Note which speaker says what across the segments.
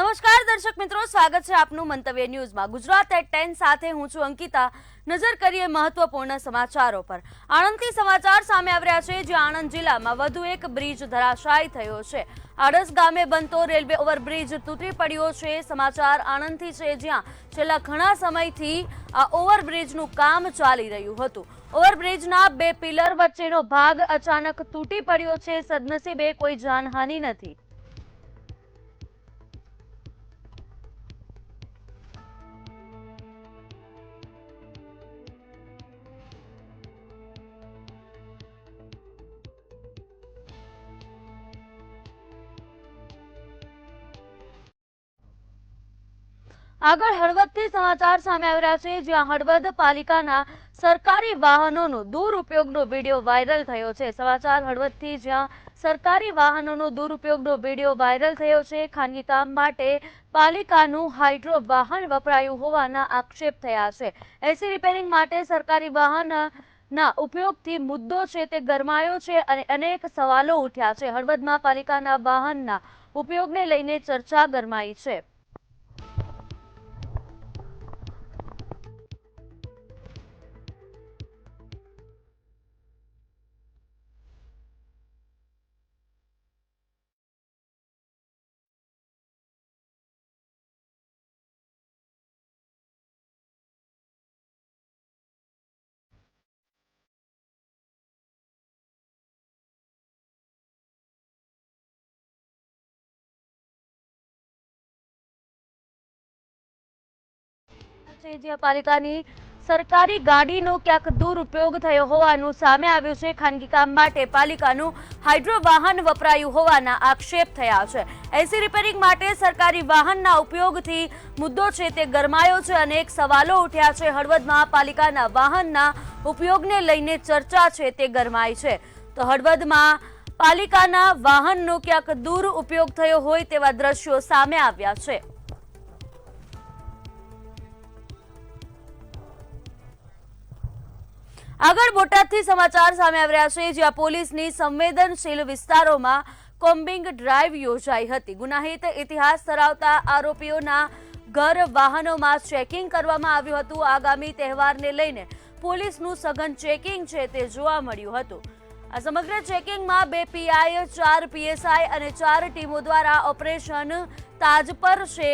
Speaker 1: નમસ્કાર દર્શક મિત્રો, સ્વાગત છે આપનું મંતવ્ય ન્યૂઝમાં। ગુજરાત એટ 10 સાથે હું છું અંકિતા। નજર કરીએ મહત્વપૂર્ણ સમાચારો પર। આણંદથી સમાચાર સામે આવી રહ્યા છે, જ્યાં આણંદ જિલ્લામાં વધુ એક બ્રિજ ધરાશાયી થયો છે। આડસ ગામે બનતો રેલવે ઓવરબ્રિજ તૂટી પડ્યો છે। સમાચાર આણંદથી છે, જ્યાં છેલ્લા ઘણા સમયથી આ ઓવરબ્રિજનું કામ ચાલી રહ્યું હતું। ઓવરબ્રિજના બે પિલર વચ્ચેનો ભાગ અચાનક તૂટી પડ્યો છે। સદનસીબે કોઈ જાનહાનિ નથી। આગળ હળવદથી સમાચાર સામે આવી રહ્યા છે, જ્યાં હળવદ પાલિકાના સરકારી વાહનોનો દુરુપયોગનો વિડીયો વાયરલ થયો છે। સમાચાર હળવદથી, જ્યાં સરકારી વાહનોનો દુરુપયોગનો વિડીયો વાયરલ થયો છે। ખાનગી કામ માટે પાલિકાનું હાઇડ્રો વાહન વપરાયું હોવાના આક્ષેપ થયા છે। એસી રિપેરિંગ માટે સરકારી વાહનના ઉપયોગથી મુદ્દો છે તે ગરમાયો છે અને અનેક સવાલો ઉઠ્યા છે। હળવદમાં પાલિકાના વાહનના ઉપયોગને લઈને ચર્ચા ગરમાઈ છે। જ્યાં પાલિકાની સરકારી ગાડીનો ક્યાંક દુરુપયોગ થયો હોવાનું સામે આવ્યું છે। ખાનગી કામ માટે પાલિકાનું હાઇડ્રો વાહન વપરાયું હોવાના આક્ષેપ થયા છે। એસી રિપેરિંગ માટે સરકારી વાહનના ઉપયોગથી મુદ્દો છે તે ગરમાયો છે, અનેક સવાલો ઉઠ્યા છે। હળવદમાં પાલિકાના વાહનના ઉપયોગને લઈને ચર્ચા છે તે ગરમાઈ છે। તો હળવદમાં પાલિકાના વાહનનો ક્યાંક દુરુપયોગ થયો હોય તેવા દ્રશ્યો સામે આવ્યા છે। આગળ બોટાદથી સમાચાર સામે આવી રહ્યા છે, જ્યાં પોલીસની સંવેદનશીલ વિસ્તારોમાં કોમ્બિંગ ડ્રાઈવ યોજાઈ હતી। ગુનાહિત ઇતિહાસ ધરાવતા આરોપીઓના ઘર, વાહનોમાં ચેકિંગ કરવામાં આવ્યું હતું। આગામી તહેવારને લઈને પોલીસનું સઘન ચેકિંગ છે તે જોવા મળ્યું હતું। આ સમગ્ર ચેકિંગમાં 2 પીઆઈ, 4 પીએસઆઈ અને 4 ટીમો દ્વારા ઓપરેશન તાજપર છે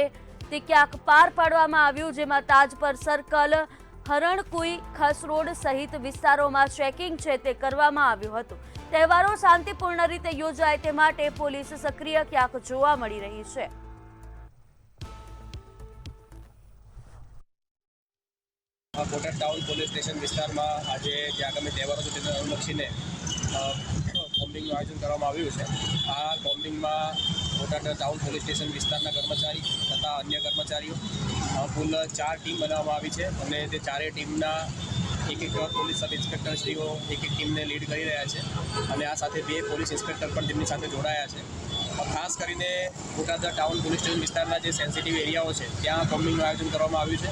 Speaker 1: તે ક્યાંક પાર પાડવામાં આવ્યું, જેમાં તાજપર સર્કલ, હરણકુઈ, ખસરોડ સહિત વિસ્તારોમાં ચેકિંગ છે તે કરવામાં આવ્યું હતું। તહેવારો શાંતિપૂર્ણ રીતે યોજાય તે માટે પોલીસ સક્રિય ક્યાંક જોવા મળી રહી છે।
Speaker 2: બોટાદ ટાઉન પોલીસ સ્ટેશન વિસ્તારમાં આજે જે આગામી તહેવારો છે તેને અનુલક્ષીને કોમ્બિંગનું આયોજન કરવામાં આવ્યું છે। આ કોમ્બિંગમાં બોટાદ ટાઉન પોલીસ સ્ટેશન વિસ્તારના કર્મચારી તથા અન્ય કર્મચારીઓ કુલ 4 ટીમ બનાવવામાં આવી છે અને તે ચારેય ટીમના એક પોલીસ સબ ઇન્સ્પેક્ટરશ્રીઓ એક ટીમને લીડ કરી રહ્યા છે અને આ સાથે 2 પોલીસ ઇન્સ્પેક્ટર પણ તેમની સાથે જોડાયા છે। ખાસ કરીને બોટાદ ટાઉન પોલીસ સ્ટેશન વિસ્તારના જે સેન્સિટિવ એરિયાઓ છે ત્યાં કોમ્બિંગનું આયોજન કરવામાં આવ્યું છે।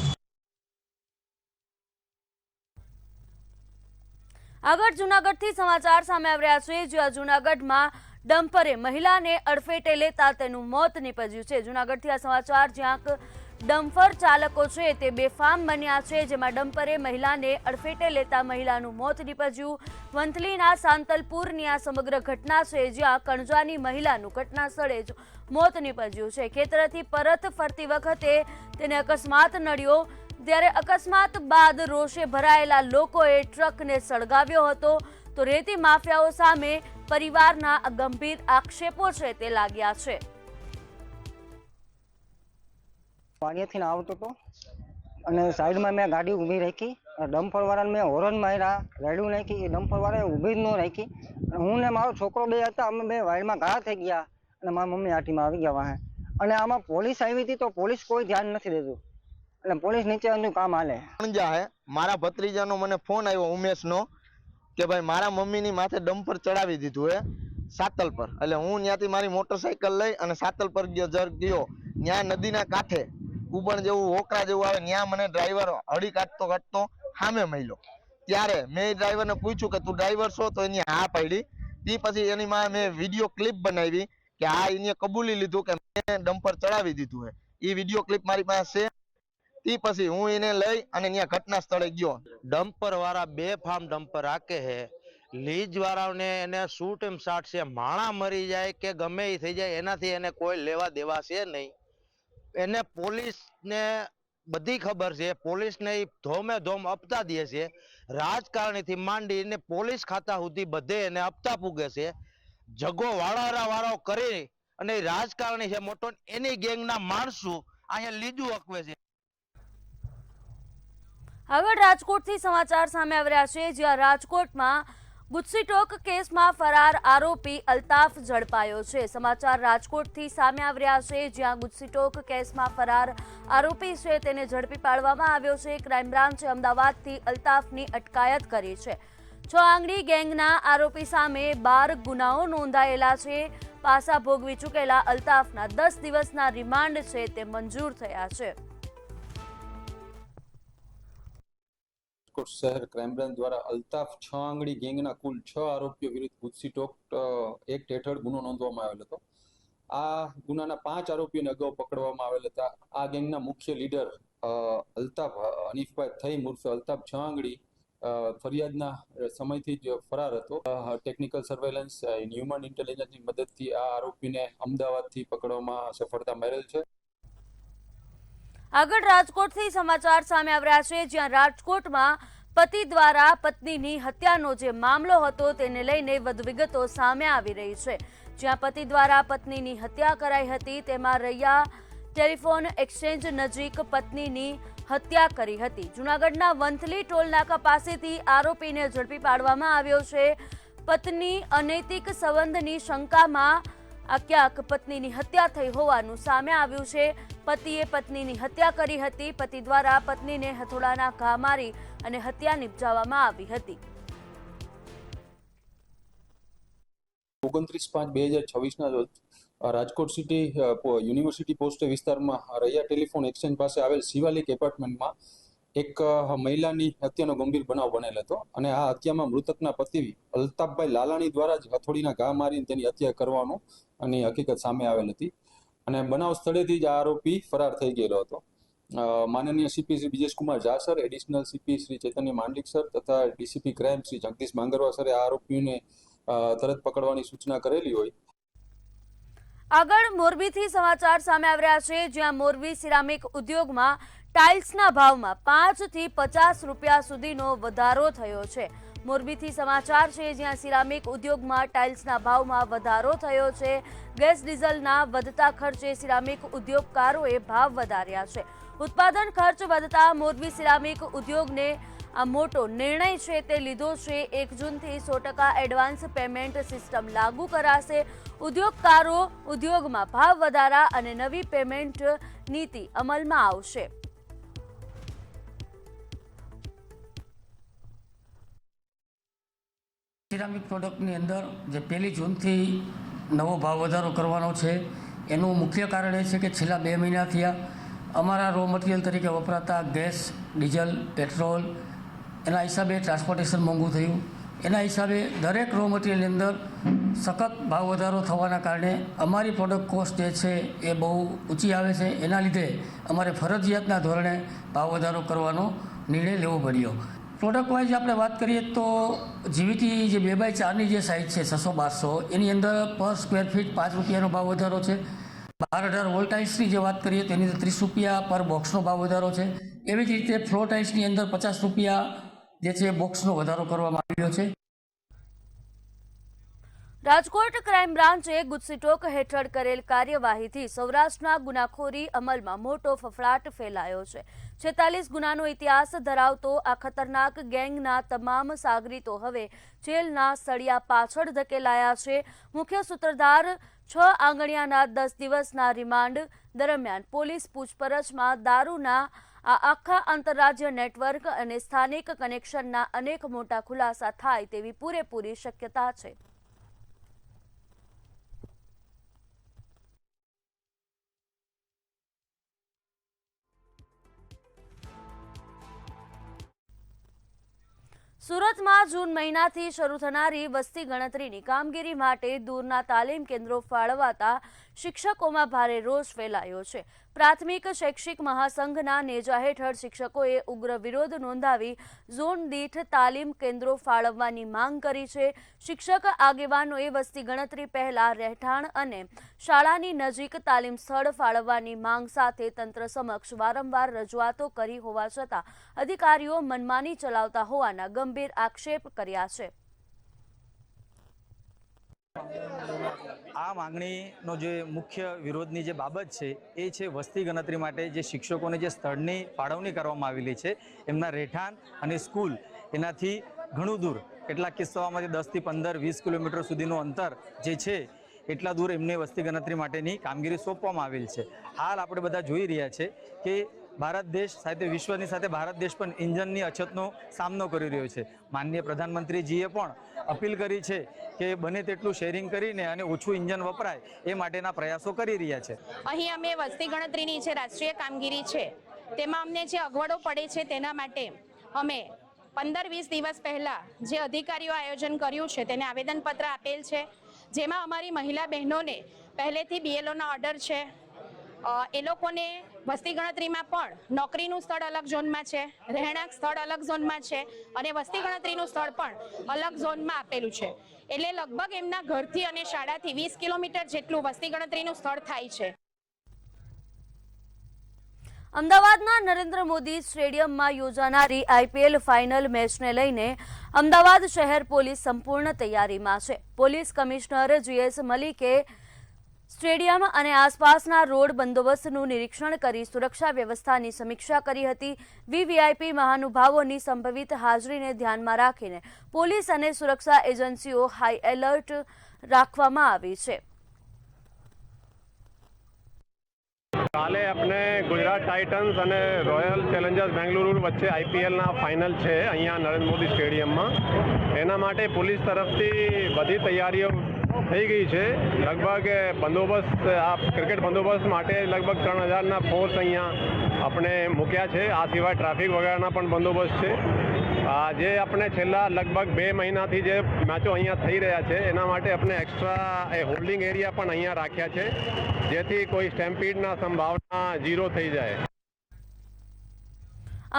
Speaker 1: આગળ જૂનાગઢથી સમાચાર સામે આવી રહ્યા છે, જ્યાં જૂનાગઢમાં ડમ્પરે મહિલાને અડફેટે લેતા તેનું મોત નીપજ્યું છે। જૂનાગઢથી આ સમાચાર, જ્યાં ડમ્પર ચાલકો છે તે બેફામ બન્યા છે, જેમાં ડમ્પરે મહિલાને અડફેટે લેતા મહિલાનું મોત નીપજ્યું। વંથલીના સાંતલપુરની આ સમગ્ર ઘટના છે, જ્યાં કણજાની મહિલાનું ઘટના સ્થળે જ મોત નીપજ્યું છે। ખેતરથી પરત ફરતી વખતે તેને અકસ્માત નડ્યો, ત્યારે અકસ્માત બાદ રોષે ભરાયેલા લોકોએ ટ્રકને સળગાવ્યો હતો। તો રેતી માફિયાઓ સામે પરિવારના ગંભીર આક્ષેપો છે તે લાગ્યા છે।
Speaker 3: વાડિયાથી આવતો હતો અને સાઈડમાં મેં ગાડી ઊભી રાખી, ડમ્પર વાળાને મેં હોર્ન માર્યા, રેડું નાખી, એ ડમ્પર વાળાએ ઊભી જ ન રાખી। હું ને મારો છોકરો 2 હતા, અમે 2 વાઈડમાં ઘા થઈ ગયા અને મારી મમ્મી આટીમાં આવી ગયા વાહે। અને આમાં પોલીસ આવી હતી તો પોલીસ કોઈ ધ્યાન નથી દેતું, એટલે પોલીસ નીચે એનું કામ હાલે।
Speaker 4: મારા ભત્રીજાનો મને ફોન આવ્યો ઉમેશનો કે ભાઈ મારા મમ્મીની માથે ડમ્પર ચડાવી દીધું હે સાતલ પર। એટલે હું ત્યાંથી મારી મોટરસાઇકલ લઈ અને સાતલ પર ગયો, ત્યાં નદીના કાંઠે કુબણ જેવું હોકરા જેવું આવે, ત્યાં મને ડ્રાઈવર હળી કાઢતો સામે મળ્યો। ત્યારે મેં ડ્રાઈવરને પૂછ્યું કે તું ડ્રાઈવર છો? તો એની હા પાડી। તે પછી એની માં મેં વિડીયો ક્લિપ બનાવી કે આ એને કબૂલી લીધું કે મેં ડમ્પર ચડાવી દીધું છે. એ વિડીયો ક્લિપ મારી પાસે છે. તે પછી હું એને લઈ અને ત્યાં ઘટના સ્થળે ગયો. ડમ્પર વાળા બેફામ ડમ્પર હાકે છે. લીજ વાળાને એને શૂટ એમ શાટ છે. માણા મરી જાય કે ગમે એ થઈ જાય એનાથી એને કોઈ લેવા દેવા છે નહીં. એને પોલીસને બધી ખબર છે. પોલીસને ઈ ધોમે ધોમ અપતા દે છે. રાજકારણીથી માંડીને પોલીસ ખાતા સુધી બધે એને અપતા પૂગે છે. જગો વાળો કરી અને રાજકારણી છે મોટો, એની ગેંગના માણસો અહીંયા લીજું અકવે છે.
Speaker 1: આગળ રાજકોટથી સમાચાર સામે આવી રહ્યા છે, જ્યાં રાજકોટમાં ગુજસીટોક કેસમાં ફરાર આરોપી અલ્તાફ ઝડપાયો છે. સમાચાર રાજકોટથી સામે આવી રહ્યા છે, જ્યાં ગુજસીટોક કેસમાં ફરાર આરોપી છે તેને ઝડપી પાડવામાં આવ્યો છે. ક્રાઇમ બ્રાન્ચે અમદાવાદથી અલ્તાફની અટકાયત કરી છે. 6 આંગળી ગેંગના આરોપી સામે 12 ગુનાઓ નોંધાયેલા છે. પાસા ભોગવી ચૂકેલા અલ્તાફના 10 દિવસના રિમાન્ડ છે તે મંજૂર થયા છે.
Speaker 5: રાજકોટ શહેર ક્રાઇમ બ્રાન્ચ દ્વારા અલ્તાફ 6 આંગળી ગેંગના કુલ 6 આરોપીઓ વિરુદ્ધ ગુજસીટોક એક્ટ હેઠળ ગુનો નોંધવામાં આવેલ હતો. આ ગુનાના 5 આરોપીઓને અગાઉ પકડવામાં આવેલ હતા. આ ગેંગના મુખ્ય લીડર અલ્તાફ હનીફભાઈ થઈમ ઉર્ફે અલ્તાફ 6 આંગળી ફરિયાદના સમયથી જ ફરાર હતો. ટેકનિકલ સર્વેલન્સ હ્યુમન ઇન્ટેલિજન્સની મદદથી આ આરોપીને અમદાવાદથી પકડવામાં સફળતા મળેલ છે.
Speaker 1: આગળ રાજકોટથી સમાચાર સામે આવી રહ્યા છે, જ્યાં રાજકોટમાં પતિ દ્વારા પત્નીની હત્યાનો જે મામલો હતો તેને લઈને વધુ વિગતો સામે આવી રહી છે. જ્યાં પતિ દ્વારા પત્નીની હત્યા કરાઈ હતી, તેમાં રૈયા ટેલિફોન એક્સચેન્જ નજીક પત્નીની હત્યા કરી હતી. જૂનાગઢના વંથલી ટોલનાકા પાસેથી આરોપીને ઝડપી પાડવામાં આવ્યો છે. પત્ની અનૈતિક સંબંધની શંકામાં ક્યાંક પત્નીની હત્યા થઈ હોવાનું સામે આવ્યું છે. પતિએ પત્નીની હત્યા કરી હતી. પતિ દ્વારા પત્નીને હથોડાના ઘા મારી અને હત્યા નિપજાવવામાં આવી હતી.
Speaker 5: 29/5/2026 રોજ રાજકોટ સિટી યુનિવર્સિટી પોસ્ટ વિસ્તારમાં રૈયા ટેલિફોન એક્સચેન્જ પાસે આવેલ શિવાલિક એપાર્ટમેન્ટમાં એક મહિલાની હત્યાનો ગંભીર બનાવ બનેલ હતો અને આ હત્યામાં મૃતકના પતિ અલ્તાફભાઈ લાલાણી દ્વારા જ હથોડીના ઘા મારીને તેની હત્યા કરવાનો અને હકીકત સામે આવેલ હતી અને બનાવ સ્થળેથી જ આ આરોપી ફરાર થઈ ગયેલો હતો. માનનીય CP Shri Bijesh Kumar Jha sir, additional CP Shri Chaitanya Mandlik sir તથા ડીસીપી ક્રાઇમ શ્રી જગદીશ માંગરવા સરે આ આરોપીઓને તરત પકડવાની સૂચના કરેલી હોય.
Speaker 1: આગળ મોરબીથી સમાચાર સામે આવી રહ્યા છે, જ્યાં મોરબી સિરામિક ઉદ્યોગમાં ટાઇલ્સના ભાવમાં 5 થી 50 રૂપિયા સુધીનો વધારો થયો છે. મોરબીથી સમાચાર છે, જ્યાં સિરામિક ઉદ્યોગમાં ટાઇલ્સના ભાવમાં વધારો થયો છે. ગેસ ડીઝલના વધતા ખર્ચે સિરામિક ઉદ્યોગકારોએ ભાવ વધાર્યા છે. ઉત્પાદન ખર્ચ વધતા મોરબી સિરામિક ઉદ્યોગને આ મોટો નિર્ણય છે તે લીધો છે. 1 જૂનથી 100% એડવાન્સ પેમેન્ટ સિસ્ટમ લાગુ કરાશે. ઉદ્યોગકારો ઉદ્યોગમાં ભાવ વધારા અને નવી પેમેન્ટ નીતિ અમલમાં આવશે.
Speaker 6: સિરામિક પ્રોડક્ટની અંદર જે 1 જૂનથી નવો ભાવ વધારો કરવાનો છે, એનું મુખ્ય કારણ એ છે કે છેલ્લા 2 મહિના થયા અમારા રો મટીરિયલ તરીકે વપરાતા ગેસ, ડીઝલ, પેટ્રોલ એના હિસાબે ટ્રાન્સપોર્ટેશન મોંઘું થયું. એના હિસાબે દરેક રો મટીરિયલની અંદર સખત ભાવ વધારો થવાના કારણે અમારી પ્રોડક્ટ કોસ્ટ જે છે એ બહુ ઊંચી આવે છે. એના લીધે અમારે ફરજિયાતના ધોરણે ભાવ વધારો કરવાનો નિર્ણય લેવો પડ્યો. પ્રોડક્ટ વાઇઝ આપણે વાત કરીએ તો જીવીટી જે 2x4ની જે સાઇઝ છે 600-1200, એની અંદર પર સ્ક્વેર ફીટ 5 રૂપિયાનો ભાવ વધારો છે. 12-18 વોલ ટાઇલ્સની જે વાત કરીએ તો એની અંદર 30 રૂપિયા પર બોક્સનો ભાવ વધારો છે. એવી જ રીતે ફ્લોર ટાઇલ્સની અંદર 50 રૂપિયા જે છે બોક્સનો વધારો કરવામાં આવ્યો છે.
Speaker 1: રાજકોટ ક્રાઇમ બ્રાન્ચે ગુજસીટોક હેઠળ કરેલ કાર્યવાહીથી સૌરાષ્ટ્રના ગુનાખોરી અમલમાં મોટો ફફડાટ ફેલાયો છે. 46 ગુનાનો ઇતિહાસ ધરાવતો આ ખતરનાક ગેંગના તમામ સાગરીતો હવે જેલના સળિયા પાછળ ધકેલાયા છે. મુખ્ય સૂત્રધાર 6 આંગણિયાના 10 દિવસના રિમાન્ડ દરમિયાન પોલીસ પૂછપરછમાં દારૂના આ આખા આંતરરાજ્ય નેટવર્ક અને સ્થાનિક કનેક્શનના અનેક મોટા ખુલાસા થાય તેવી પૂરેપૂરી શક્યતા છે. સુરતમાં જૂન મહિનાથી શરૂ થનારી વસ્તી ગણતરીની કામગીરી માટે દૂરના તાલીમ કેન્દ્રો ફાળવાતા શિક્ષકોમાં ભારે રોષ ફેલાયો છે. પ્રાથમિક શૈક્ષિક મહાસંઘના નેજા હેઠળ શિક્ષકોએ ઉગ્ર વિરોધ નોંધાવી ઝોન દીઠ તાલીમ કેન્દ્રો ફાળવવાની માંગ કરી છે. શિક્ષક આગેવાનોએ વસ્તી ગણતરી પહેલા રહેઠાણ અને શાળાની નજીક તાલીમ સ્થળ ફાળવવાની માંગ સાથે તંત્ર સમક્ષ વારંવાર રજૂઆતો કરી હોવા છતાં અધિકારીઓ મનમાની ચલાવતા હોવાના ગંભીર આક્ષેપ કર્યા છે.
Speaker 7: આ માંગણીનો જે મુખ્ય વિરોધની જે બાબત છે એ છે વસ્તી ગણતરી માટે જે શિક્ષકોને જે સ્થળની ફાળવણી કરવામાં આવેલી છે એમના રહેઠાણ અને સ્કૂલ એનાથી ઘણું દૂર, કેટલાક કિસ્સાઓમાંથી 10થી 15 20 કિલોમીટર સુધીનું અંતર જે છે એટલા દૂર એમને વસ્તી ગણતરી માટેની કામગીરી સોંપવામાં આવેલ છે. હાલ આપણે બધા જોઈ રહ્યા છે કે ભારત દેશ સાથે વિશ્વની સાથે ભારત દેશ પણ ઇંધણની અછતનો સામનો કરી રહ્યો છે. માનનીય પ્રધાનમંત્રીજીએ પણ અપીલ કરી છે કે બને તેટલું શેરિંગ કરીને અને ઓછું ઇંધણ વપરાય એ માટેના પ્રયાસો કરી રહ્યા છે.
Speaker 8: અહીં અમે વસ્તી ગણતરીની જે રાષ્ટ્રીય કામગીરી છે તેમાં અમને જે અગવડો પડે છે તેના માટે અમે 15-20 દિવસ પહેલાં જે અધિકારીઓ આયોજન કર્યું છે તેને આવેદનપત્ર આપેલ છે, જેમાં અમારી મહિલા બહેનોને પહેલેથી BLOના ઓર્ડર છે. એ લોકોને વસ્તી ગણતરીમાં પણ નોકરીનું સ્થળ અલગ ઝોનમાં છે, રહેણાંક સ્થળ અલગ ઝોનમાં છે અને વસ્તી ગણતરીનું સ્થળ પણ અલગ ઝોનમાં આપેલું છે. એટલે લગભગ એમના ઘરથી અને શાળાથી 20 કિલોમીટર જેટલું વસ્તી ગણતરીનું સ્થળ થાય છે.
Speaker 1: અમદાવાદના નરેન્દ્ર મોદી સ્ટેડિયમમાં યોજાનારી IPL ફાઇનલ મેચને લઈને અમદાવાદ શહેર પોલીસ સંપૂર્ણ તૈયારીમાં છે. પોલીસ કમિશનર GS મલિકે સ્ટેડિયમ અને આસપાસના રોડ બંદોબસ્તનું નિરીક્ષણ કરી સુરક્ષા વ્યવસ્થાની સમીક્ષા કરી હતી. VVIP મહાનુભાવોની સંભવિત હાજરીને ધ્યાનમાં રાખીને પોલીસ અને સુરક્ષા એજન્સીઓ હાઈ એલર્ટ રાખવામાં આવી છે.
Speaker 9: કાલે આપણે ગુજરાત ટાઇટન્સ અને રોયલ ચેલેન્જર્સ બેંગલુરુ વચ્ચે IPLના ફાઇનલ છે અહીંયા નરેન્દ્ર મોદી સ્ટેડિયમમાં. એના માટે પોલીસ તરફથી બધી તૈયારીઓ થઈ ગઈ છે. લગભગ બંદોબસ્ત આ ક્રિકેટ બંદોબસ્ત માટે લગભગ 3000ના ફોર્સ અહીંયા આપણે મૂક્યા છે. આ સિવાય ટ્રાફિક વગેરેના પણ બંદોબસ્ત છે. જે આપણે છેલ્લા લગભગ 2 મહિનાથી જે મેચો અહીંયા થઈ રહ્યા છે એના માટે આપણે એક્સ્ટ્રા હોલ્ડિંગ એરિયા પણ અહીંયા રાખ્યા છે, જેથી કોઈ સ્ટેમ્પીડના સંભાવના 0 થઈ જાય.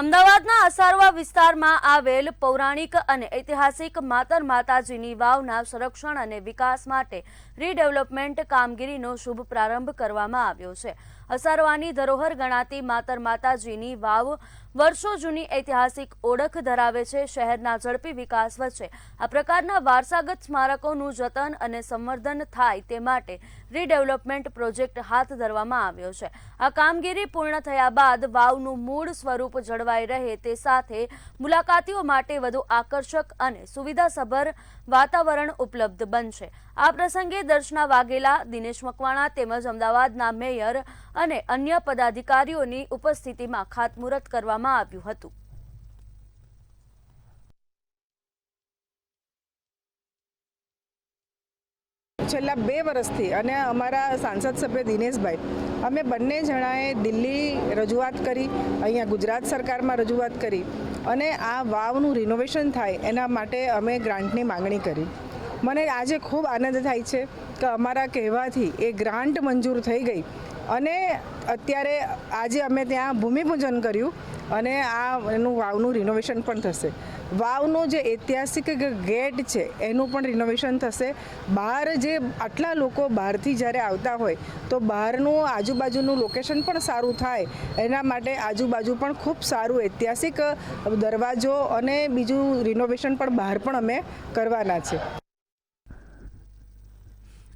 Speaker 1: અમદાવાદના અસારવા વિસ્તારમાં આવેલ પૌરાણિક અને ઐતિહાસિક માતર માતાજીની વાવના સંરક્ષણ અને વિકાસ માટે રીડેવલપમેન્ટ કામગીરીનો શુભ પ્રારંભ કરવામાં આવ્યો છે. અસારવાની ધરોહર ગણાતી માતર માતાજીની વાવ વર્ષો જૂની ઐતિહાસિક ઓળખ ધરાવે છે. શહેરના ઝડપી વિકાસ વચ્ચે આ પ્રકારના વારસાગત સ્મારકોનું જતન અને સંવર્ધન થાય તે માટે રીડેવલપમેન્ટ પ્રોજેક્ટ હાથ ધરવામાં આવ્યો છે. આ કામગીરી પૂર્ણ થયા બાદ વાવનું મૂળ સ્વરૂપ જળવાઈ રહે તે સાથે મુલાકાતીઓ માટે વધુ આકર્ષક અને સુવિધાસભર વાતાવરણ ઉપલબ્ધ બનશે. આ પ્રસંગે દર્શના વાઘેલા, દિનેશ મકવાણા તેમજ અમદાવાદના મેયર અને અન્ય પદાધિકારીઓની ઉપસ્થિતિમાં ખાતમુહૂર્ત કરવામાં આવ્યું હતું.
Speaker 10: છેલ્લા 2 વર્ષથી અને અમારા સાંસદ સભ્ય દિનેશભાઈ અમે બંને જણાએ દિલ્હી રજૂઆત કરી, અહીંયા ગુજરાત સરકારમાં રજૂઆત કરી અને આ વાવનું રિનોવેશન થાય એના માટે અમે ગ્રાન્ટની માંગણી કરી. મને આજે ખૂબ આનંદ થાય છે કે અમારા કહેવાથી એ ગ્રાન્ટ મંજૂર થઈ ગઈ અને અત્યારે આજે અમે ત્યાં ભૂમિપૂજન કર્યું અને એનું વાવનું રિનોવેશન પણ થશે. વાવનો જે ઐતિહાસિક ગેટ છે એનું પણ રિનોવેશન થશે. બહાર જે આટલા લોકો બહારથી જ્યારે આવતા હોય તો બહારનું આજુબાજુનું લોકેશન પણ સારું થાય એના માટે આજુબાજુ પણ ખૂબ સારું ઐતિહાસિક દરવાજો અને બીજું રિનોવેશન પણ બહાર પણ અમે કરવાના છે.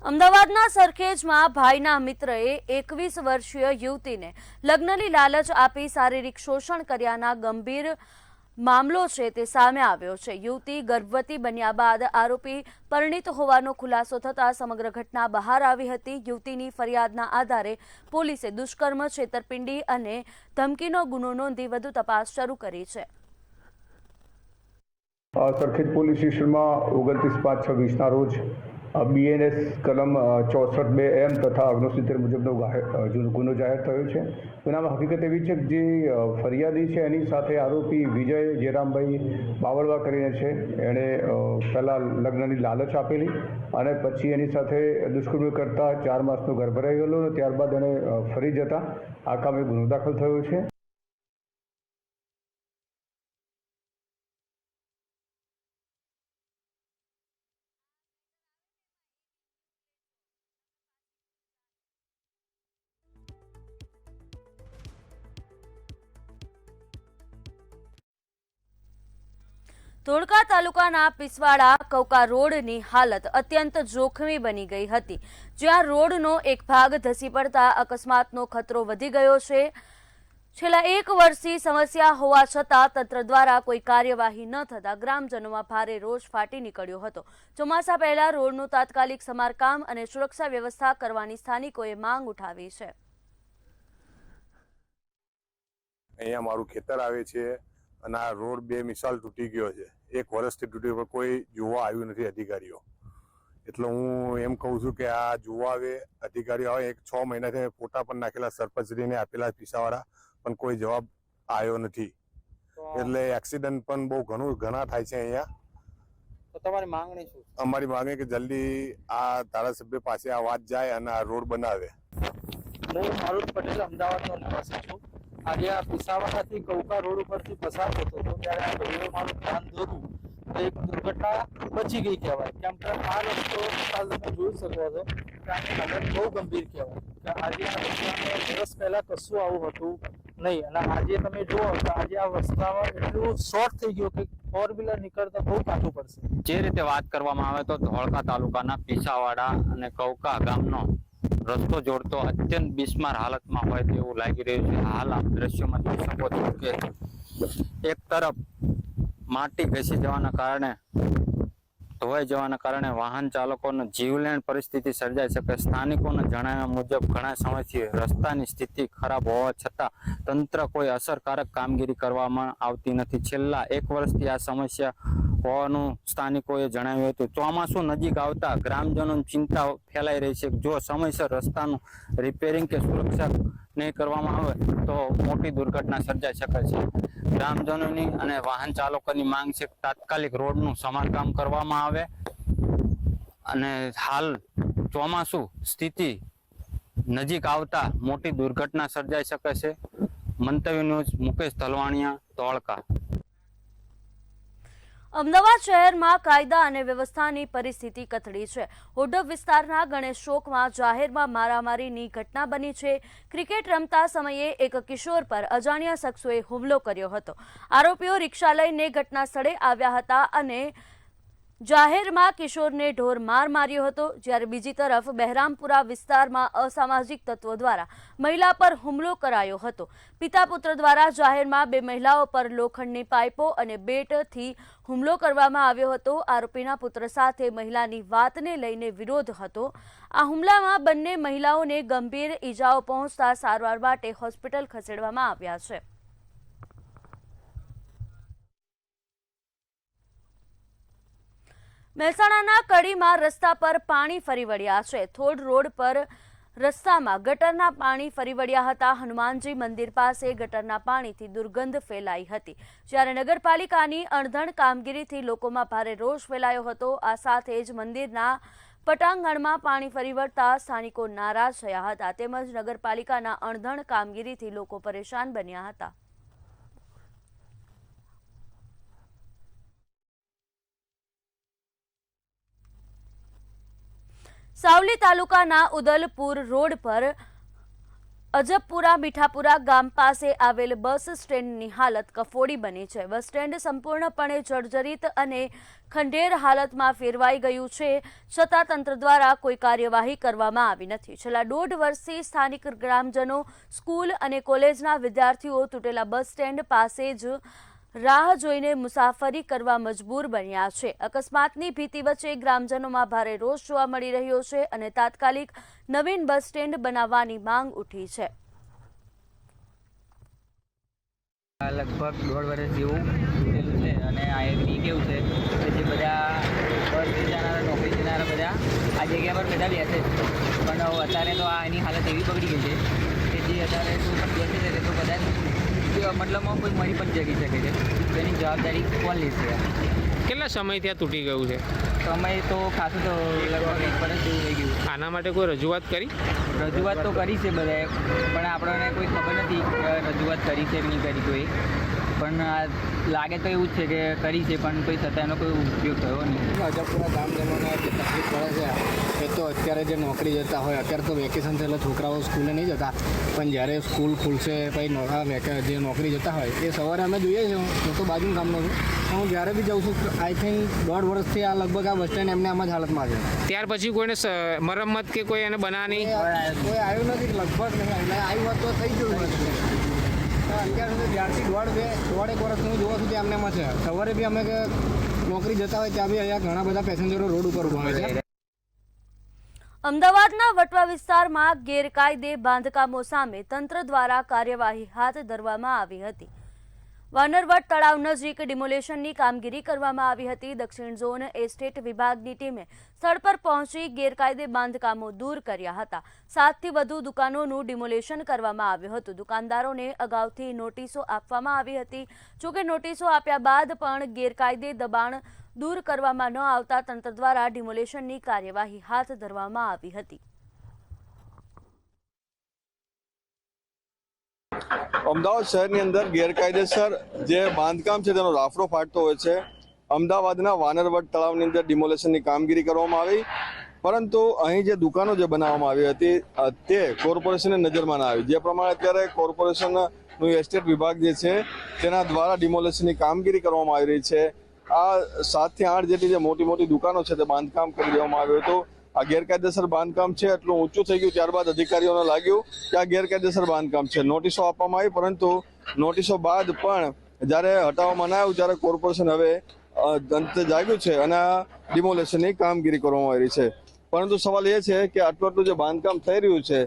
Speaker 1: અમદાવાદના સરખેજમાં ભાઈના મિત્રએ 21 વર્ષીય યુવતીને લગ્નની લાલચ આપી શારીરિક શોષણ કર્યાના ગંભીર મામલો છે તે સામે આવ્યો છે. યુવતી ગર્ભવતી બન્યા બાદ આરોપી પરિણીત હોવાનો ખુલાસો થતાં સમગ્ર ઘટના બહાર આવી હતી. યુવતીની ફરિયાદના આધારે પોલીસે દુષ્કર્મ, છેતરપિંડી અને ધમકીનો ગુનો નોંધી વધુ તપાસ શરૂ કરી છે.
Speaker 11: સરખેજ પોલીસ સ્ટેશનમાં 29/5/26ના રોજ BNS કલમ 64(2)M તથા 69 મુજબનો ગુનો જાહેર થયો છે. ગુનામાં હકીકત એવી છે કે જે ફરિયાદી છે એની સાથે આરોપી વિજય જેરામભાઈ બાવળવા કરીને છે. એણે પહેલાં લગ્નની લાલચ આપેલી અને પછી એની સાથે દુષ્કર્મ કરતા 4 માસનો ગર્ભ રહેલો અને ત્યારબાદ એણે ફરી જતા આ કામે ગુનો દાખલ થયો છે.
Speaker 1: ધોળકા તાલુકાના પિસવાડા કૌકા રોડની હાલત અત્યંત જોખમી બની ગઈ હતી, જ્યાં રોડનો એક ભાગ ધસી પડતા અકસ્માતનો ખતરો વધી ગયો છે. છેલ્લા 1 વર્ષથી સમસ્યા હોવા છતાં તંત્ર દ્વારા કોઈ કાર્યવાહી ન થતા ગ્રામજનોમાં ભારે રોષ ફાટી નીકળ્યો હતો. ચોમાસા પહેલા રોડનું તાત્કાલિક સમારકામ અને સુરક્ષા વ્યવસ્થા કરવાની સ્થાનિકોએ માંગ ઉઠાવી છે.
Speaker 9: અહીંયા મારું ખેતર આવે છે અને આ રોડ બેમિસાલ તૂટી ગયો છે. 1 વર્ષથી તૂટ્યો પણ કોઈ જોવા આવ્યું નથી અધિકારીઓ. એટલે હું એમ કહું છું કે આ જોવા આવે અધિકારીઓ આવે. 6 મહિનાથી ફોટા પણ નાખેલા સરપંચશ્રીને આપેલા પીસાવાળા, પણ કોઈ જવાબ આવ્યો નથી. એટલે એક્સિડન્ટ પણ બહુ ઘણા થાય છે અહીંયા.
Speaker 7: તો તમારી માંગણી શું?
Speaker 9: અમારી માંગણી કે જલ્દી આ ધારાસભ્ય પાસે આ વાત જાય અને આ રોડ બનાવે.
Speaker 7: હું મારુત પટેલ અમદાવાદનો નિવાસી છું. આજે આ પિસાવાડાથી કૌકા રોડ ઉપરથી પસાર થતો હતો ત્યારે આ ભાઈઓ મારું ધ્યાન દોર્યું તો એક દુર્ઘટના બચી ગઈ કહેવાય. કેમ કે આ રસ્તો તમે જોઈ શકો છો કે આની હાલત બહુ ગંભીર કહેવાય કે આજે આ રસ્તાને વર્ષ પહેલા કશું આવું હતું નહીં, અને આજે તમે જુઓ તો આજે આ રસ્તામાં એટલું શોર્ટ થઈ ગયું કે 4 વ્હીલર નીકળતા બહુ કાઠું પડશે.
Speaker 12: જે રીતે વાત કરવામાં આવે તો ધોળકા તાલુકાના પિસાવાડા અને કૌકા ગામનો રસ્તો જોડતો અત્યંત બિસ્માર હાલતમાં હોય તેવું લાગી રહ્યું છે. હાલ આપ દ્રશ્યોમાં જોઈ શકો છો કે એક તરફ માટી ઘસી જવાના કારણે, ધોવાઈ જવાના કારણે વાહન ચાલકોનો જીવલેણ પરિસ્થિતિ સર્જાઈ શકે. સ્થાનિકોના જણાવ્યા મુજબ ઘણા સમયથી રસ્તાની સ્થિતિ ખરાબ હોવા છતાં તંત્ર કોઈ અસરકારક કામગીરી કરવામાં આવતી નથી. છેલ્લા 1 વર્ષથી આ સમસ્યા હોવાનું સ્થાનિકોએ જણાવ્યું હતું. ચોમાસું નજીક આવતા ગ્રામજનોની ચિંતા ફેલાઈ રહી છે. જો સમયસર રસ્તાનું રિપેરિંગ કે સુરક્ષા નહીં કરવામાં આવે તો મોટી દુર્ઘટના સર્જાઈ શકે છે. ગ્રામજનોની અને વાહન ચાલકોની માંગ છે કે તાત્કાલિક રોડનું સમારકામ કરવામાં આવે અને હાલ ચોમાસું સ્થિતિ નજીક આવતા મોટી દુર્ઘટના સર્જાઈ શકે છે. મંતવ્ય ન્યૂઝ, મુકેશ ધલવાણિયા, ધોળકા.
Speaker 1: અમદાવાદ શહેરમાં કાયદા અને વ્યવસ્થાની પરિસ્થિતિ કથળી છે. હોડપ વિસ્તારના ગણેશ ચોકમાં જાહેરમાં મારામારીની ઘટના બની છે. ક્રિકેટ રમતા સમયે એક કિશોર પર અજાણ્યા શખ્સોએ હુમલો કર્યો હતો. આરોપીઓ રિક્ષા લઈને ઘટના સ્થળે આવ્યા હતા અને જાહેરમાં કિશોરને ઢોર માર માર્યો હતો. જ્યારે બીજી તરફ બહેરામપુરા વિસ્તારમાં અસામાજિક તત્વો દ્વારા મહિલા પર હુમલો કરાયો હતો. પિતા પુત્ર દ્વારા જાહેરમાં 2 મહિલાઓ પર લોખંડની પાઇપો અને બેટથી હુમલો કરવામાં આવ્યો હતો. આરોપીના પુત્ર સાથે મહિલાની વાતને લઈને વિરોધ હતો. આ હુમલામાં બંને મહિલાઓને ગંભીર ઈજાઓ પહોંચતા સારવાર માટે હોસ્પિટલ ખસેડવામાં આવ્યા છે. મહેસાણાના કડીમાં રસ્તા પર પાણી ફરી વળ્યા છે. થોડ રોડ પર રસ્તામાં ગટરના પાણી ફરી વળ્યા હતા. હનુમાનજી મંદિર પાસે ગટરના પાણીથી દુર્ગંધ ફેલાઈ હતી. જ્યારે નગરપાલિકાની અણધણ કામગીરીથી લોકોમાં ભારે રોષ ફેલાયો હતો. આ સાથે જ મંદિરના પટાંગણમાં પાણી ફરી વળતા સ્થાનિકો નારાજ થયા હતા. તેમજ નગરપાલિકાના અણધણ કામગીરીથી લોકો પરેશાન બન્યા હતા. સાવલી તાલુકાના ઉદલપુર રોડ પર અજબપુરા મીઠાપુરા ગામ પાસે આવેલ બસ સ્ટેન્ડની હાલત કફોડી બની છે. બસ સ્ટેન્ડ સંપૂર્ણપણે જર્જરિત અને ખંડેર હાલતમાં ફેરવાઈ ગયું છે, છતાં તંત્ર દ્વારા કોઈ કાર્યવાહી કરવામાં આવી નથી. છેલ્લા 1.5 વર્ષથી સ્થાનિક ગ્રામજનો, સ્કૂલ અને કોલેજના વિદ્યાર્થીઓ તૂટેલા બસ સ્ટેન્ડ પાસે જ રાહ જોઈને મુસાફરી કરવા મજબૂર બન્યા છે. અકસ્માતની ભીતિ વચ્ચે ગ્રામજનોમાં ભારે રોષ જોવા મળી રહ્યો છે અને તાત્કાલિક નવીન બસ સ્ટેન્ડ બનાવવાની માંગ ઉઠી છે.
Speaker 13: લગભગ 1.5 વર્ષ જેવું થયેલું છે અને આ કેવું છે કે જે બધા બસ જનારા નોકરી જનારા બધા આ જગ્યા પર બધા બેસે છે, પણ અત્યારે તો એની હાલત એવી બગડી ગઈ છે કે જે અત્યારે કોઈ પણ બેસી શકે તો કદાચ મતલબમાં કોઈ મરી પણ જગી શકે છે, એની જવાબદારી કોણ લેશે?
Speaker 14: કેટલા સમયથી આ તૂટી ગયું છે?
Speaker 13: સમય તો ખાસું તો લગભગ 1 વર્ષ જેવું થઈ ગયું.
Speaker 14: આના માટે કોઈ રજૂઆત કરી?
Speaker 13: રજૂઆત તો કરી છે બધાએ, પણ આપણને કોઈ ખબર નથી કે રજૂઆત કરી છે કે નહીં કરી કોઈ, પણ લાગે તો એવું જ છે કે કરી છે, પણ કોઈ છતાં એનો કોઈ ઉપયોગ થયો નહીં.
Speaker 15: અજબપુરા ગામજનોને જે તકલીફ પડે છે એ તો અત્યારે જે નોકરી જતા હોય, અત્યારે તો વેકેશન છે એટલે છોકરાઓ સ્કૂલે નહીં જતા, પણ જ્યારે સ્કૂલ ખુલશે પછી જે નોકરી જતા હોય એ સવારે અમે જોઈએ છીએ. હું તો બાજુનું ગામનો છું, હું જ્યારે બી જાઉં છું આઈ થિંક 1.5 વર્ષથી આ લગભગ આ બસ સ્ટેન્ડ એમને આમ જ હાલતમાં છે.
Speaker 14: ત્યાર પછી કોઈને મરમ્મત કે કોઈ એને બનાવવાની
Speaker 15: કોઈ આવ્યું નથી, લગભગ નહીં આવ્યું હોત તો થઈ ગયું હોત. અત્યાર સુધી જ્યારથી 1.5 વર્ષ હું જોઉં છું ત્યાં એમને એમાં છે. સવારે બી અમે નોકરી જતા હોય ત્યાં બી અહીંયા ઘણા બધા પેસેન્જરો રોડ ઉપર ઊભા હોય છે.
Speaker 1: અમદાવાદના વટવા વિસ્તારમાં ગેરકાયદે બાંધકામો સામે તંત્ર દ્વારા કાર્યવાહી હાથ ધરવામાં આવી હતી. વાનરવટ તળાવ નજીક ડિમોલેશનની કામગીરી કરવામાં આવી હતી. દક્ષિણ ઝોન એસ્ટેટ વિભાગની ટીમે સ્થળ પર પહોંચી ગેરકાયદે બાંધકામો દૂર કર્યા હતા. 7થી વધુ દુકાનોનું ડિમોલેશન કરવામાં આવ્યું હતું. દુકાનદારોને અગાઉથી નોટિસો આપવામાં આવી હતી. જોકે નોટિસો આપ્યા બાદ પણ ગેરકાયદે દબાણ દૂર કરવામાં ન આવતા તંત્ર દ્વારા ડિમોલેશનની કાર્યવાહી હાથ ધરવામાં આવી હતી.
Speaker 16: અમદાવાદ શહેરની અંદર ગેરકાયદેસર જે બાંધકામ છે તેનો રાફડો ફાટતો હોય છે. અમદાવાદના વાનરવટ તળાવની અંદર ડિમોલેશનની કામગીરી કરવામાં આવી, પરંતુ અહીં જે દુકાનો જે બનાવવામાં આવી હતી તે કોર્પોરેશનની નજરમાં ના આવી. જે પ્રમાણે અત્યારે કોર્પોરેશનનું એસ્ટેટ વિભાગ જે છે તેના દ્વારા ડિમોલેશનની કામગીરી કરવામાં આવી રહી છે. આ 7 થી 8 જેટલી જે મોટી મોટી દુકાનો છે તે બાંધકામ કરી દેવામાં આવ્યું હતું. આ ગેરકાયદેસર બાંધકામ છે એટલું ઊંચું થઈ ગયું, ત્યારબાદ અધિકારીઓને લાગ્યું કે આ ગેરકાયદેસર બાંધકામ છે. નોટિસો આપવામાં આવી, પરંતુ નોટિસો બાદ પણ જ્યારે હટાવવામાં ના આવ્યું ત્યારે કોર્પોરેશન હવે અંતે જાગ્યું છે અને આ ડિમોલેશનની કામગીરી કરવામાં આવી રહી છે. પરંતુ સવાલ એ છે કે આટલું જે બાંધકામ થઈ રહ્યું છે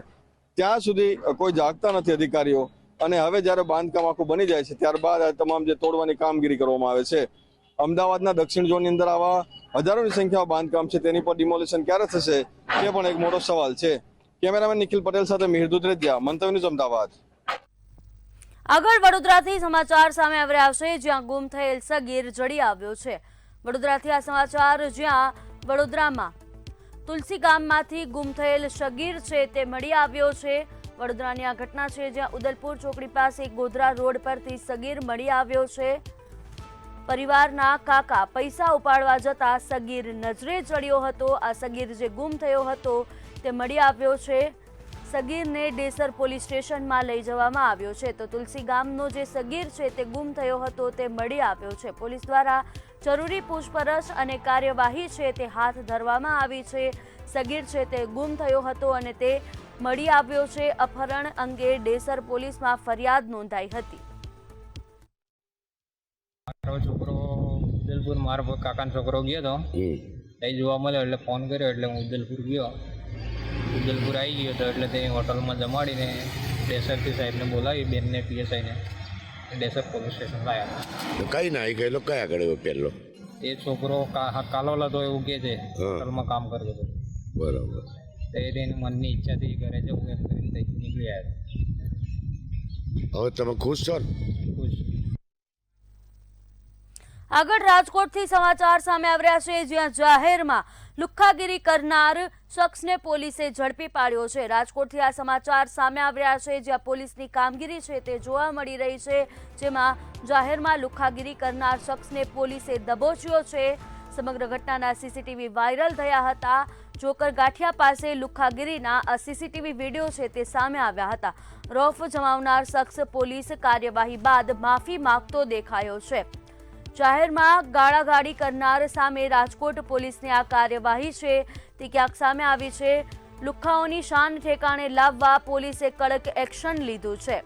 Speaker 16: ત્યાં સુધી કોઈ જાગતા નથી અધિકારીઓ, અને હવે જ્યારે બાંધકામ આખું બની જાય છે ત્યારબાદ આ તમામ જે તોડવાની કામગીરી કરવામાં આવે છે. અમદાવાદના દક્ષિણ ઝોનની અંદર આવા હજારોની સંખ્યામાં બાંધકામ છે, તેની પર ડિમોલેશન ક્યારે થશે તે પણ એક મોટો સવાલ છે. કેમેરામેન નિખિલ પટેલ સાથે મિહિર દુધરેજિયા, મંતવ્ય ન્યૂઝ, અમદાવાદ.
Speaker 1: આગળ વડોદરાથી સમાચાર સામે આવી રહ્યા છે, જ્યાં ગુમ થયેલ સગીર જડી આવ્યો છે. વડોદરાથી આ સમાચાર, જ્યાં વડોદરામાં તુલસી ગામમાંથી ગુમ થયેલ સગીર છે તે મળી આવ્યો છે. વડોદરાની આ ઘટના છે, જ્યાં ઉદલપુર ચોકડી પાસે ગોધરા રોડ પરથી સગીર મળી આવ્યો છે. પરિવારના કાકા પૈસા ઉપાડવા જતા સગીર નજરે ચડ્યો હતો. આ સગીર જે ગુમ થયો હતો તે મળી આવ્યો છે. સગીરને ડેસર પોલીસ સ્ટેશનમાં લઈ જવામાં આવ્યો છે. તો તુલસી ગામનો જે સગીર છે તે ગુમ થયો હતો તે મળી આવ્યો છે. પોલીસ દ્વારા જરૂરી પૂછપરછ અને કાર્યવાહી છે તે હાથ ધરવામાં આવી છે. સગીર છે તે ગુમ થયો હતો અને તે મળી આવ્યો છે. અપહરણ અંગે ડેસર પોલીસમાં ફરિયાદ નોંધાઈ હતી.
Speaker 13: મારો છોકરો ઉદલપુર, મારો કાકાનો છોકરો ગયો હતો, એ જોવા મળ્યો એટલે ફોન કર્યો, એટલે હું ઉદલપુર ગયો. ઉદલપુર આવી ગયો હતો એટલે તે હોટલમાં જમાડીને ડેસરથી સાહેબને બોલાવી, બેનને પીએસઆઈને ડેસર પોલીસ સ્ટેશન લાવ્યા.
Speaker 17: કઈ ના આવી ગયેલો, કયા આગળ પહેલો
Speaker 13: એ છોકરો કાલોલ હતો એવું કહે છે, હોટલમાં કામ કરતો હતો.
Speaker 17: બરાબર.
Speaker 13: તો એની મનની ઈચ્છાથી ઘરે જવું એમ કરીને નીકળી આવ્યા.
Speaker 17: હવે તમે ખુશ છો?
Speaker 13: ખુશ.
Speaker 1: આગળ રાજકોટથી સમાચાર સામે આવી રહ્યા છે, જ્યાં જાહેરમાં લુખ્ખાગીરી કરનાર શખ્સને પોલીસે ઝડપી પાડ્યો છે. રાજકોટથી આ સમાચાર સામે આવી રહ્યા છે, જ્યાં પોલીસની કામગીરી છે તે જોવા મળી રહી છે, જેમાં જાહેરમાં લુખ્ખાગીરી કરનાર શખ્સને પોલીસે દબોચ્યો છે. સમગ્ર ઘટનાના સીસીટીવી વાયરલ થયા હતા. જોકર ગાંઠિયા પાસે લુખ્ખાગીરીના આ સીસીટીવી વિડીયો છે તે સામે આવ્યા હતા. રોફ જમાવનાર શખ્સ પોલીસ કાર્યવાહી બાદ માફી માંગતો દેખાયો છે. જાહેરમાં ગાળાગાળી કરનાર સામે રાજકોટ પોલીસની આ કાર્યવાહી છે તે ક્યાંક સામે આવી છે. લુખ્ખાઓની શાન ઠેકાણે લાવવા પોલીસે કડક એક્શન લીધું છે.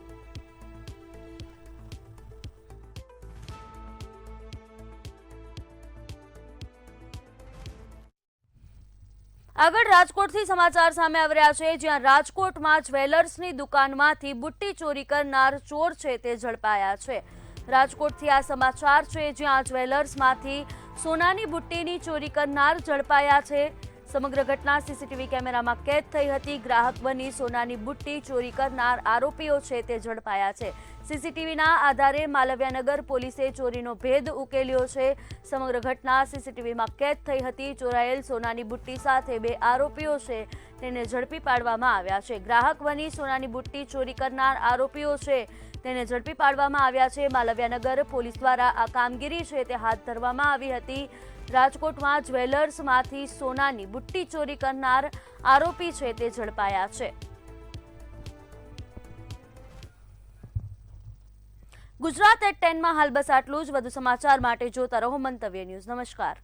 Speaker 1: આગળ રાજકોટથી સમાચાર સામે આવી રહ્યા છે, જ્યાં રાજકોટમાં જ્વેલર્સની દુકાનમાંથી બુટ્ટી ચોરી કરનાર ચોર છે તે ઝડપાયા છે. રાજકોટથી આ સમાચાર છે, જ્યાં જ્વેલર્સમાંથી સોનાની બુટ્ટીની ચોરી કરનાર ઝડપાયા છે. સમગ્ર ઘટના સીસીટીવી કેમેરામાં કેદ થઈ હતી. ગ્રાહક બની સોનાની બુટ્ટી ચોરી કરનાર આરોપીઓ છે તે ઝડપાયા છે. સીસીટીવીના આધારે માલવ્યાનગર પોલીસે ચોરીનો ભેદ ઉકેલ્યો છે. સમગ્ર ઘટના સીસીટીવીમાં કેદ થઈ હતી. ચોરાયેલ સોનાની બુટ્ટી સાથે 2 આરોપીઓ છે તેને ઝડપી પાડવામાં આવ્યા છે. ગ્રાહક બની સોનાની બુટ્ટી ચોરી કરનાર આરોપીઓ છે તેને ઝડપી પાડવામાં આવ્યા છે. માલવ્યાનગર પોલીસ દ્વારા આ કામગીરી છે તે હાથ ધરવામાં આવી હતી. રાજકોટમાં જ્વેલર્સમાંથી સોનાની બુટ્ટી ચોરી કરનાર આરોપી છે તે ઝડપાયા છે. ગુજરાત@10 માં હાલ બસ આટલું જ. વધુ સમાચાર માટે જોતા રહો મંતવ્ય ન્યૂઝ. નમસ્કાર.